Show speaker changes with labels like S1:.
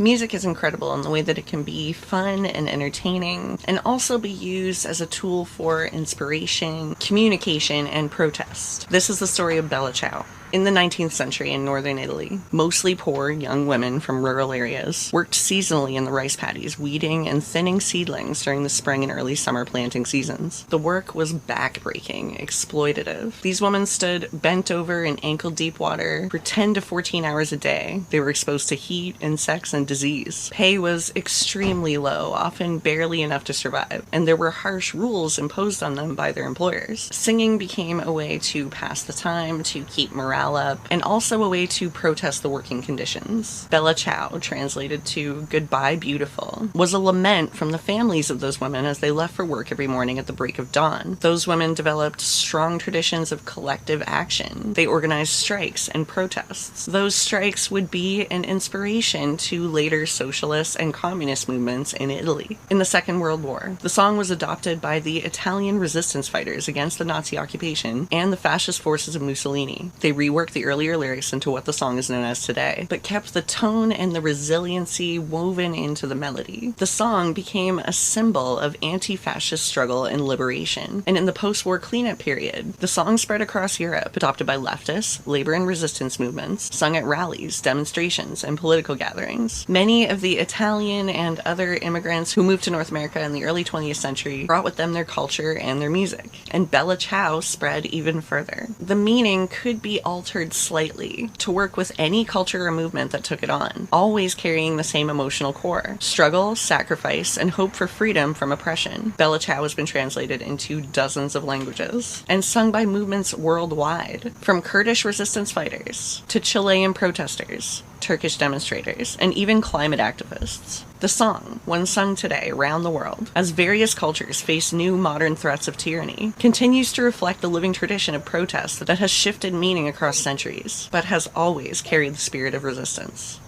S1: Music is incredible in the way that it can be fun and entertaining, and also be used as a tool for inspiration, communication, and protest. This is the story of Bella Ciao. In the 19th century in northern Italy, mostly poor young women from rural areas worked seasonally in the rice paddies, weeding and thinning seedlings during the spring and early summer planting seasons. The work was backbreaking, exploitative. These women stood bent over in ankle-deep water for 10 to 14 hours a day. They were exposed to heat, insects, and disease. Pay was extremely low, often barely enough to survive, and there were harsh rules imposed on them by their employers. Singing became a way to pass the time, to keep morale up, and also a way to protest the working conditions. Bella Ciao, translated to Goodbye Beautiful, was a lament from the families of those women as they left for work every morning at the break of dawn. Those women developed strong traditions of collective action. They organized strikes and protests. Those strikes would be an inspiration to later socialist and communist movements in Italy. In the Second World War, the song was adopted by the Italian resistance fighters against the Nazi occupation and the fascist forces of Mussolini. They reworked the earlier lyrics into what the song is known as today, but kept the tone and the resiliency woven into the melody. The song became a symbol of anti-fascist struggle and liberation, and in the post-war cleanup period, the song spread across Europe, adopted by leftists, labor and resistance movements, sung at rallies, demonstrations, and political gatherings. Many of the Italian and other immigrants who moved to North America in the early 20th century brought with them their culture and their music, and Bella Ciao spread even further. The meaning could be altered slightly to work with any culture or movement that took it on, always carrying the same emotional core: struggle, sacrifice, and hope for freedom from oppression. Bella Ciao has been translated into dozens of languages and sung by movements worldwide, from Kurdish resistance fighters to Chilean protesters, Turkish demonstrators, and even climate activists. The song, when sung today around the world, as various cultures face new modern threats of tyranny, continues to reflect the living tradition of protest that has shifted meaning across centuries, but has always carried the spirit of resistance.